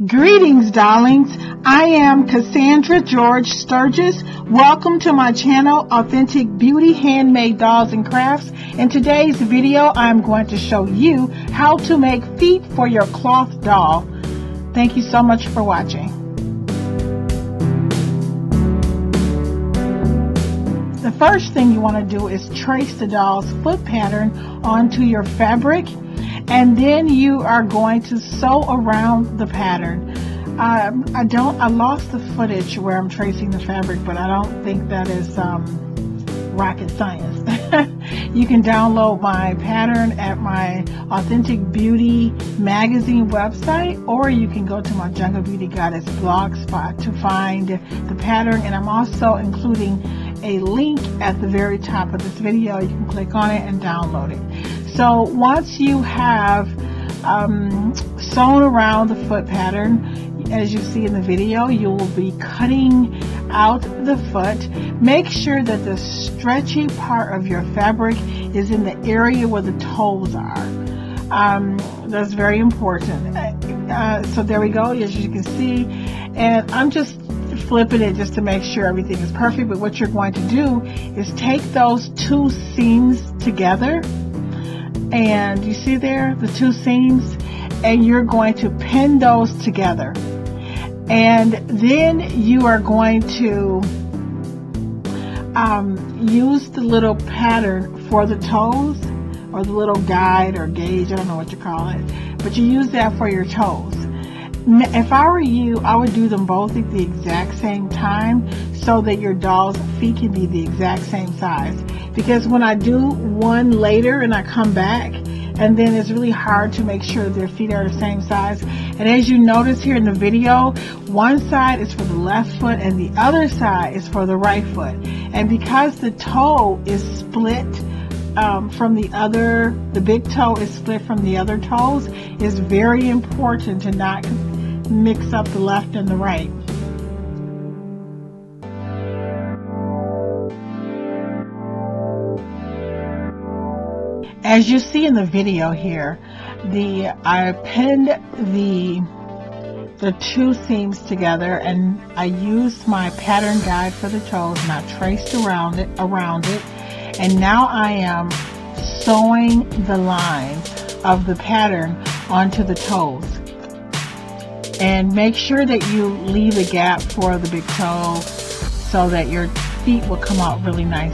Greetings, darlings. I am Cassandra George Sturgis. Welcome to my channel, Authentic Beauty, Handmade Dolls and Crafts. In today's video, I'm going to show you how to make feet for your cloth doll. Thank you so much for watching. The first thing you want to do is trace the doll's foot pattern onto your fabric, and then you are going to sew around the pattern. I lost the footage where I'm tracing the fabric, but I don't think that is rocket science. You can download my pattern at my Authentic Beauty magazine website, or you can go to my Jungle Beauty Goddess blog spot to find the pattern, and I'm also including a link at the very top of this video. You can click on it and download it. So once you have sewn around the foot pattern, as you see in the video, you will be cutting out the foot. Make sure that the stretchy part of your fabric is in the area where the toes are. That's very important. So there we go, as you can see, and I'm just flipping it just to make sure everything is perfect. But what you're going to do is take those two seams together, and you see there the two seams, and you're going to pin those together, and then you are going to use the little pattern for the toes, or the little guide or gauge, I don't know what you call it, but you use that for your toes. If I were you, I would do them both at the exact same time so that your doll's feet can be the exact same size. Because when I do one later and I come back, and then it's really hard to make sure their feet are the same size. And as you notice here in the video, one side is for the left foot and the other side is for the right foot. And because the toe is split from the big toe is split from the other toes, it's very important to not mix up the left and the right. As you see in the video here, I pinned the two seams together, and I used my pattern guide for the toes, and I traced around it, and now I am sewing the line of the pattern onto the toes. And make sure that you leave a gap for the big toe so that your feet will come out really nice.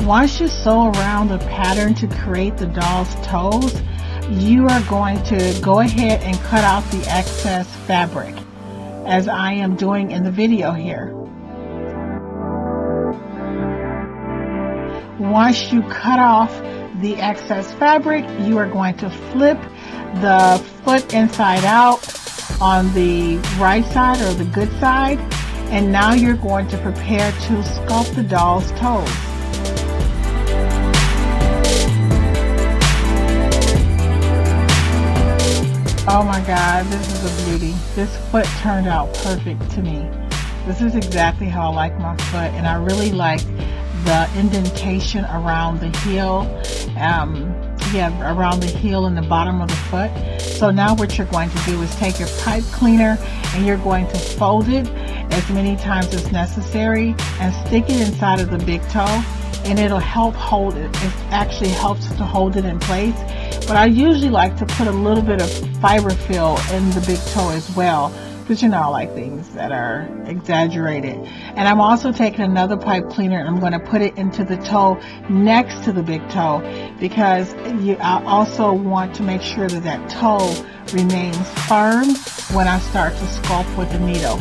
Once you sew around the pattern to create the doll's toes, you are going to go ahead and cut out the excess fabric, as I am doing in the video here. Once you cut off the excess fabric, you are going to flip the foot inside out on the right side, or the good side, and now you're going to prepare to sculpt the doll's toes. Oh my God, this is a beauty. This foot turned out perfect to me. This is exactly how I like my foot, and I really like the indentation around the heel, around the heel and the bottom of the foot. So now what you're going to do is take your pipe cleaner, and you're going to fold it as many times as necessary and stick it inside of the big toe, and it'll help hold it. It actually helps to hold it in place. But I usually like to put a little bit of fiberfill in the big toe as well, because you know I like things that are exaggerated. And I'm also taking another pipe cleaner, and I'm going to put it into the toe next to the big toe, because I also want to make sure that that toe remains firm when I start to sculpt with the needle.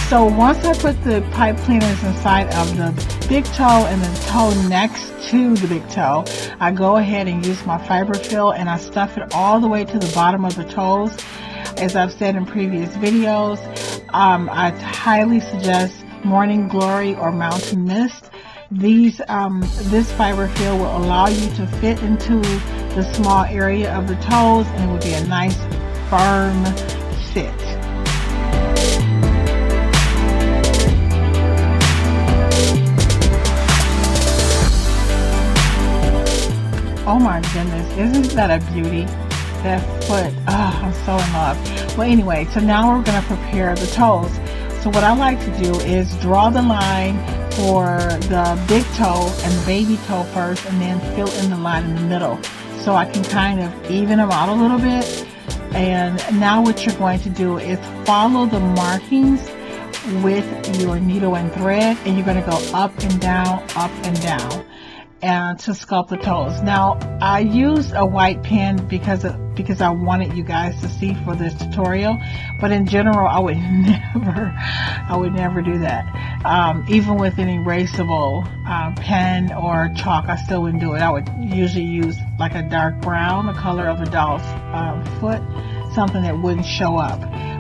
So once I put the pipe cleaners inside of the big toe and the toe next to the big toe, I go ahead and use my fiberfill, and I stuff it all the way to the bottom of the toes. As I've said in previous videos, I highly suggest Morning Glory or Mountain Mist. This fiberfill will allow you to fit into the small area of the toes, and it will be a nice firm fit. Isn't that a beauty? That foot, oh, I'm so in love. Well, anyway, so now we're going to prepare the toes. So what I like to do is draw the line for the big toe and the baby toe first, and then fill in the line in the middle, so I can kind of even them out a little bit. And now what you're going to do is follow the markings with your needle and thread, and you're going to go up and down, and to sculpt the toes. Now I used a white pen because I wanted you guys to see for this tutorial, but in general I would never do that. Even with an erasable pen or chalk, I still wouldn't do it. I would usually use like a dark brown, the color of the doll's foot, something that wouldn't show up.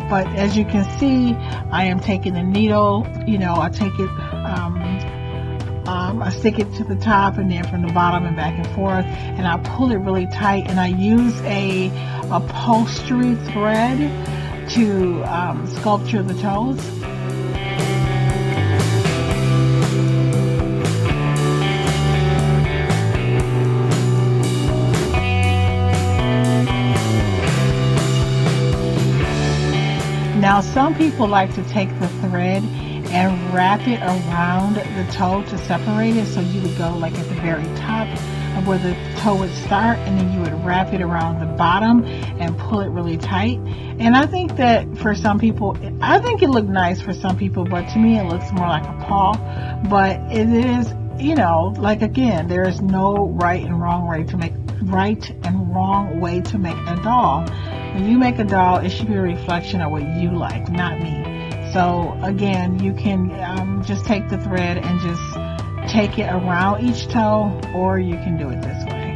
But as you can see, I am taking the needle, I take it, I stick it to the top and then from the bottom and back and forth, and I pull it really tight, and I use a upholstery thread to sculpture the toes. Now some people like to take the thread and wrap it around the toe to separate it. So you would go like at the very top of where the toe would start, and then you would wrap it around the bottom and pull it really tight. And I think that for some people, I think it looked nice for some people, but to me it looks more like a paw. But it is, like, again, there is no right and wrong way to make a doll. When you make a doll, it should be a reflection of what you like, not me. So again, you can just take the thread and just take it around each toe, or you can do it this way.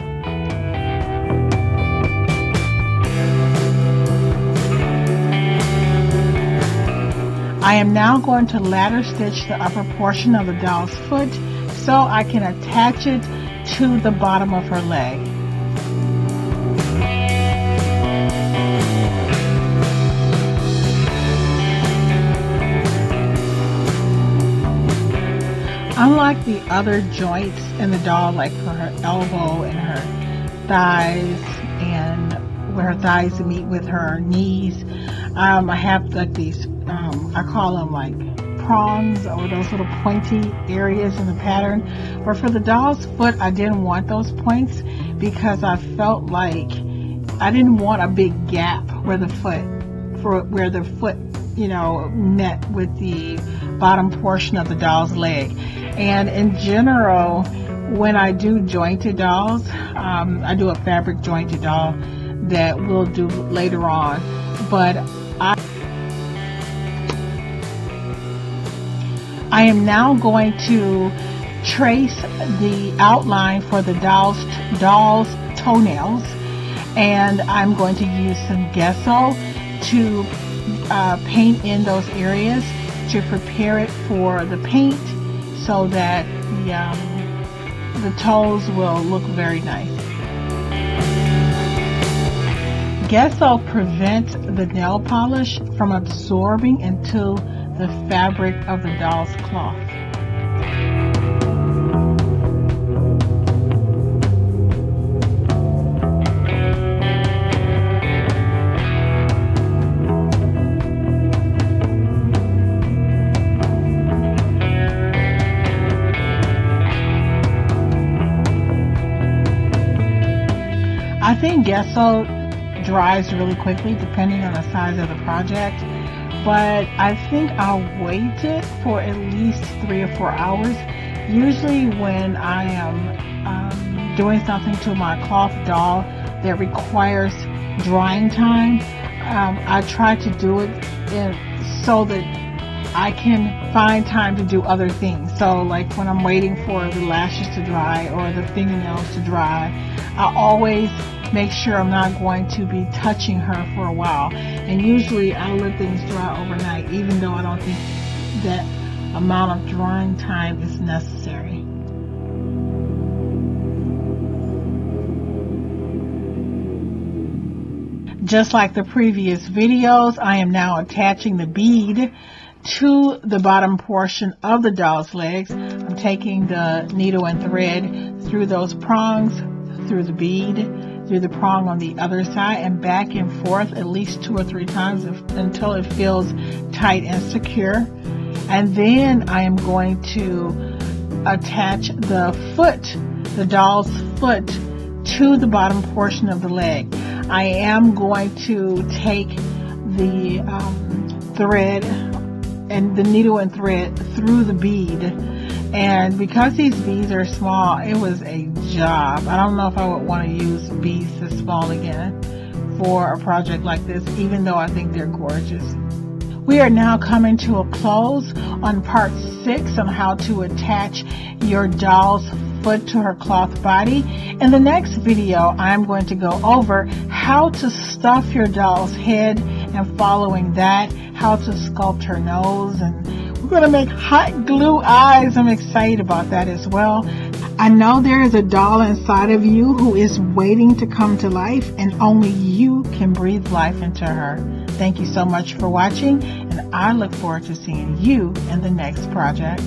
I am now going to ladder stitch the upper portion of the doll's foot so I can attach it to the bottom of her leg. Unlike the other joints in the doll, like for her elbow and her thighs, and where her thighs meet with her knees, I have like these, I call them like prongs, or those little pointy areas in the pattern. But for the doll's foot, I didn't want those points because I felt like I didn't want a big gap where the foot, met with the bottom portion of the doll's leg. And in general, when I do jointed dolls, I do a fabric jointed doll that we'll do later on, but I am now going to trace the outline for the doll's toenails, and I'm going to use some gesso to paint in those areas to prepare it for the paint, so that the toes will look very nice. Gesso prevents the nail polish from absorbing into the fabric of the doll's cloth. I think gesso dries really quickly depending on the size of the project, but I think I'll wait it for at least 3 or 4 hours. Usually when I am doing something to my cloth doll that requires drying time, I try to do it so that I can find time to do other things. So like when I'm waiting for the lashes to dry or the fingernails to dry, I always make sure I'm not going to be touching her for a while. And usually I let things dry overnight, even though I don't think that amount of drying time is necessary. Just like the previous videos, I am now attaching the bead to the bottom portion of the doll's legs. I'm taking the needle and thread through those prongs, through the bead, through the prong on the other side and back and forth at least 2 or 3 times until it feels tight and secure. And then I am going to attach the foot, the doll's foot, to the bottom portion of the leg. I am going to take the thread and the needle and thread through the bead, and because these beads are small, it was a job. I don't know if I would want to use beads this small again for a project like this, even though I think they're gorgeous. We are now coming to a close on part 6 on how to attach your doll's foot to her cloth body. In the next video, I'm going to go over how to stuff your doll's head, and following that, how to sculpt her nose, and we're going to make hot glue eyes. I'm excited about that as well. I know there is a doll inside of you who is waiting to come to life, and only you can breathe life into her. Thank you so much for watching, and I look forward to seeing you in the next project.